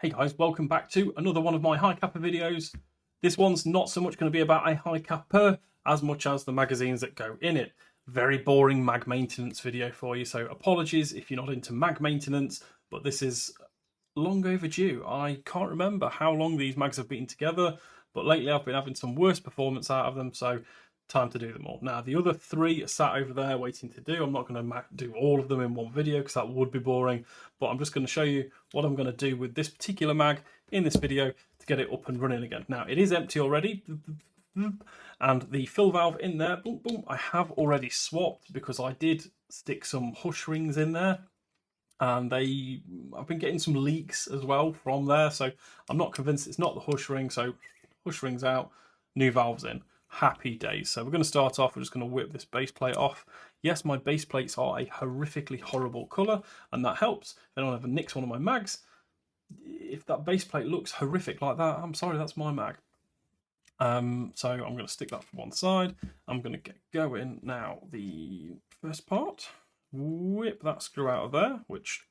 Hey guys, welcome back to another one of my high Capa videos. This one's not so much going to be about a high Capa as much as the magazines that go in it. Very boring mag maintenance video for you, so apologies if you're not into mag maintenance, but this is long overdue. I can't remember how long these mags have been together, but lately I've been having some worse performance out of them, so time to do them all. Now, the other three are sat over there waiting to do. I'm not going to do all of them in one video because that would be boring, but I'm just going to show you what I'm going to do with this particular mag in this video to get it up and running again. Now, it is empty already, and the fill valve in there, boom, boom, I have already swapped because I did stick some hush rings in there, and I've been getting some leaks as well from there, so I'm not convinced it's not the hush ring. So hush rings out, new valves in. Happy days. So we're going to start off, we're just going to whip this base plate off. Yes, my base plates are a horrifically horrible colour, and that helps. I don't ever nicks one of my mags. If that base plate looks horrific like that, I'm sorry, that's my mag. So I'm going to stick that to one side. I'm going to get going now. The first part, whip that screw out of there, which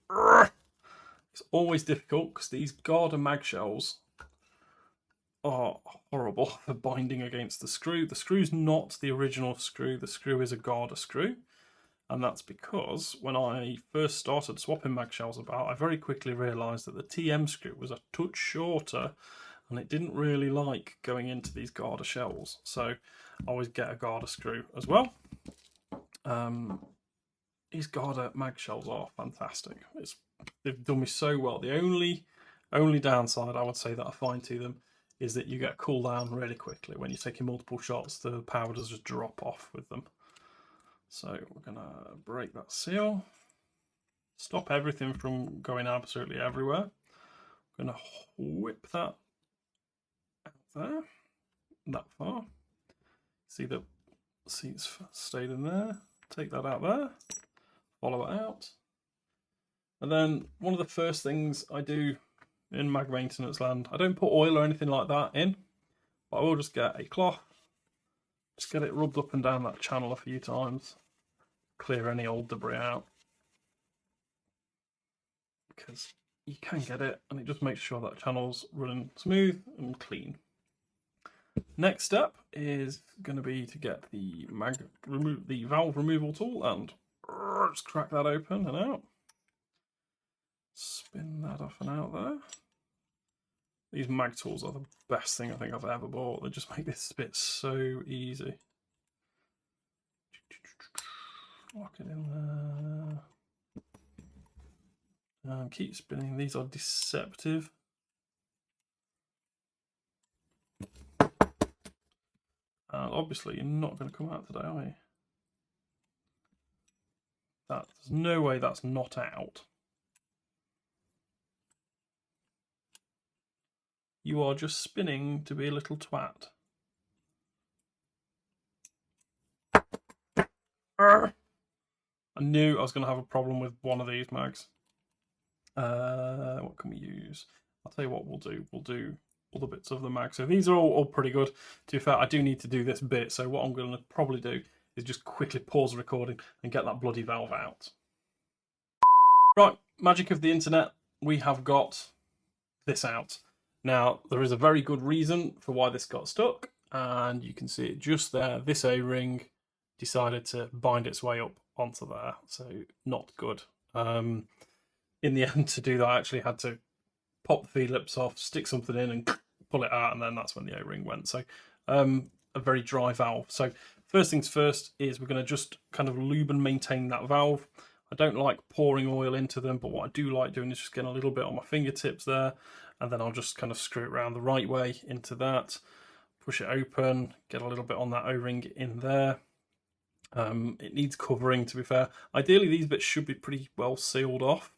is always difficult because these Garda mag shells are horrible for binding against the screw. The screw's not the original screw. The screw is a Garda screw, and that's because when I first started swapping mag shells about, I very quickly realised that the TM screw was a touch shorter, and it didn't really like going into these Garda shells. So I always get a Garda screw as well. These Garda mag shells are fantastic. They've done me so well. The only downside I would say that I find to them is that you get cool down really quickly. When you're taking multiple shots, the power does just drop off with them. So we're gonna break that seal. Stop everything from going absolutely everywhere. I'm gonna whip that out there, that far. See the seats stayed in there. Take that out there, follow it out. And then one of the first things I do in mag maintenance land, I don't put oil or anything like that in, but I will just get a cloth, just get it rubbed up and down that channel a few times, clear any old debris out, because you can get it, and it just makes sure that channel's running smooth and clean. Next step is going to be to get the valve removal tool and just crack that open and out. Spin that off and out there. These mag tools are the best thing I think I've ever bought. They just make this bit so easy. Lock it in there. And keep spinning. These are deceptive. And obviously you're not going to come out today, are you? There's no way that's not out. You are just spinning to be a little twat. I knew I was going to have a problem with one of these mags. What can we use? I'll tell you what we'll do. We'll do all the bits of the mag. So these are all pretty good. To be fair, I do need to do this bit. So what I'm going to probably do is just quickly pause the recording and get that bloody valve out. Right, magic of the internet. We have got this out. Now, there is a very good reason for why this got stuck, and you can see it just there. This A-ring decided to bind its way up onto there, so not good. In the end, to do that, I actually had to pop the feed lips off, stick something in and pull it out, and then that's when the A-ring went. So a very dry valve. So first things first is we're going to just kind of lube and maintain that valve. I don't like pouring oil into them, but what I do like doing is just getting a little bit on my fingertips there, and then I'll just kind of screw it around the right way into that, push it open, get a little bit on that O-ring in there. It needs covering, to be fair. Ideally, these bits should be pretty well sealed off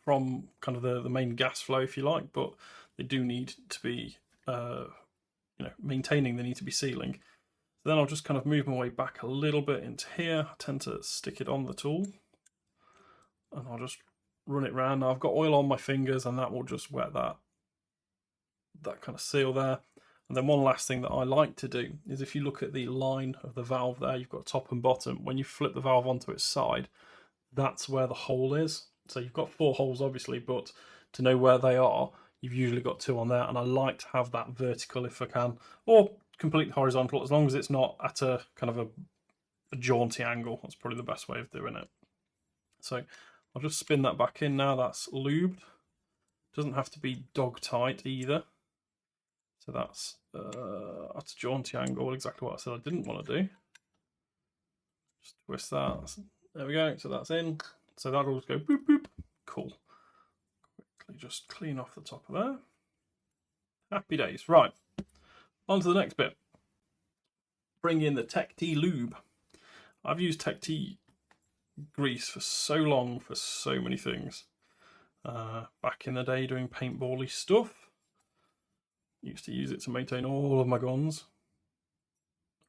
from kind of the main gas flow, if you like, but they do need to be, maintaining, they need to be sealing. So then I'll just kind of move my way back a little bit into here. I tend to stick it on the tool, and I'll just run it round. Now I've got oil on my fingers, and that will just wet that kind of seal there. And then one last thing that I like to do is, if you look at the line of the valve there, you've got top and bottom. When you flip the valve onto its side, that's where the hole is. So you've got 4 holes obviously, but to know where they are, you've usually got 2 on there, and I like to have that vertical if I can, or complete horizontal, as long as it's not at a kind of a jaunty angle. That's probably the best way of doing it. So I'll just spin that back in now. That's lubed. Doesn't have to be dog tight either. So that's at a jaunty angle, exactly what I said I didn't want to do. Just twist that. There we go. So that's in. So that'll just go boop boop. Cool. Quickly just clean off the top of there. Happy days. Right. On to the next bit. Bring in the Tech T Lube. I've used Tech T grease for so long for so many things. Back in the day doing paintball-y stuff. Used to use it to maintain all of my guns.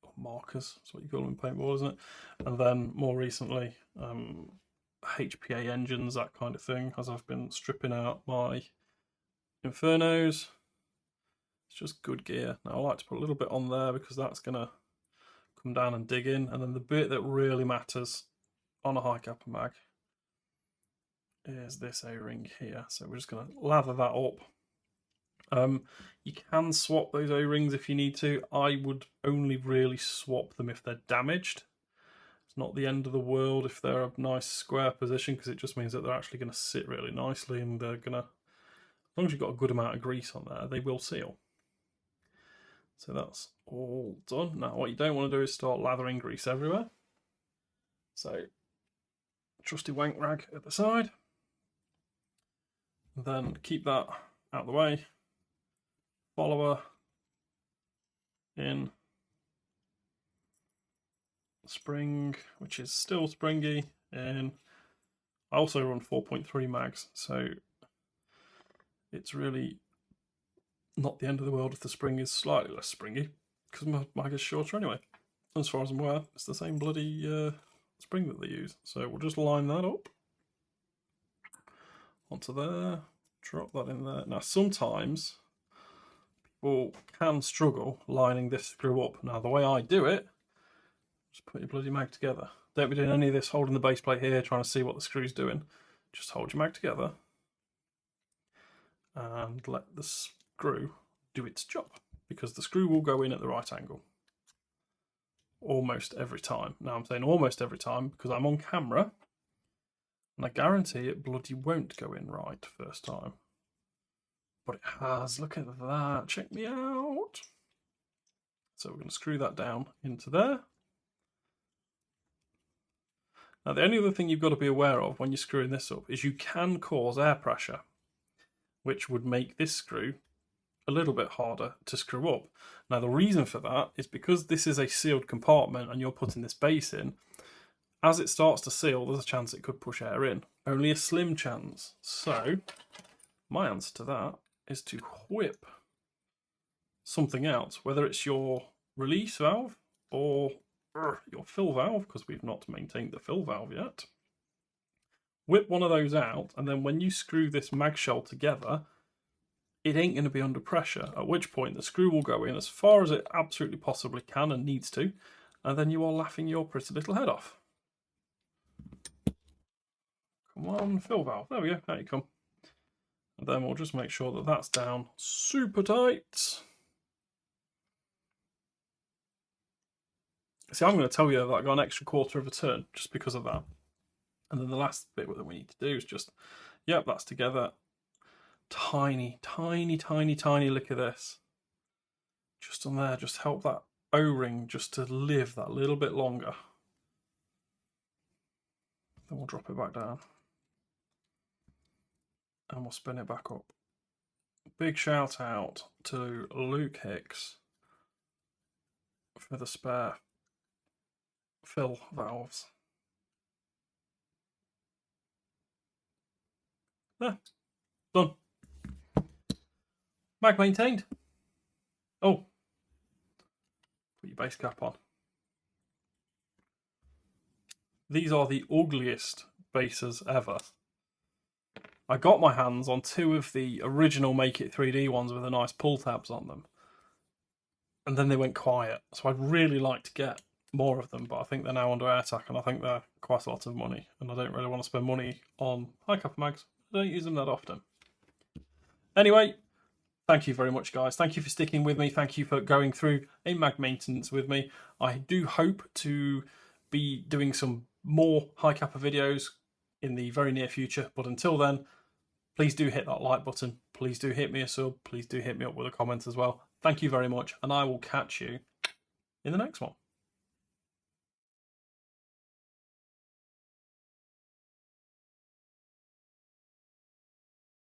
Or markers, that's what you call them in paintball, isn't it? And then more recently, HPA engines, that kind of thing, as I've been stripping out my Infernos. It's just good gear. Now I like to put a little bit on there because that's going to come down and dig in. And then the bit that really matters on a high Capa mag is this O-ring here. So we're just going to lather that up. You can swap those O-rings if you need to. I would only really swap them if they're damaged. It's not the end of the world if they're a nice square position, because it just means that they're actually going to sit really nicely, and they're going to, as long as you've got a good amount of grease on there, they will seal. So that's all done. Now what you don't want to do is start lathering grease everywhere. So trusty wank rag at the side. And then keep that out of the way. Follower in. Spring, which is still springy, and I also run 4.3 mags, so it's really not the end of the world if the spring is slightly less springy, because my mag is shorter anyway. As far as I'm aware, it's the same bloody spring that they use. So we'll just line that up onto there, drop that in there. Now sometimes people can struggle lining this screw up. Now the way I do it, just put your bloody mag together. Don't be doing any of this holding the base plate here, trying to see what the screw's doing. Just hold your mag together and let the screw do its job, because the screw will go in at the right angle. Almost every time. Now I'm saying almost every time because I'm on camera, and I guarantee it bloody won't go in right first time. But it has. Look at that. Check me out. So we're going to screw that down into there. Now the only other thing you've got to be aware of when you're screwing this up is you can cause air pressure, which would make this screw a little bit harder to screw up. Now the reason for that is because this is a sealed compartment and you're putting this base in. As it starts to seal, there's a chance it could push air in. Only a slim chance. So my answer to that is to whip something else, whether it's your release valve or your fill valve, because we've not maintained the fill valve yet. Whip one of those out, and then when you screw this mag shell together, it ain't going to be under pressure, at which point the screw will go in as far as it absolutely possibly can and needs to, and then you are laughing your pretty little head off. Come on, fill valve. There we go, out you come. And then we'll just make sure that that's down super tight. See, I'm going to tell you that I got an extra quarter of a turn just because of that. And then the last bit that we need to do is just, yep, that's together. Tiny, tiny, tiny, tiny lick of this. Just on there, just help that O-ring just to live that little bit longer. Then we'll drop it back down. And we'll spin it back up. Big shout out to Luke Hicks for the spare fill valves. There, done. Mag maintained. Oh, put your base cap on. These are the ugliest bases ever. I got my hands on 2 of the original Make It 3D ones with the nice pull tabs on them, and then they went quiet. So I'd really like to get more of them, but I think they're now under AirTac, and I think they're quite a lot of money, and I don't really want to spend money on high Capa mags. I don't use them that often. Anyway, thank you very much, guys. Thank you for sticking with me. Thank you for going through a mag maintenance with me. I do hope to be doing some more high Capa videos in the very near future. But until then, please do hit that like button. Please do hit me a sub. Please do hit me up with a comment as well. Thank you very much, and I will catch you in the next one.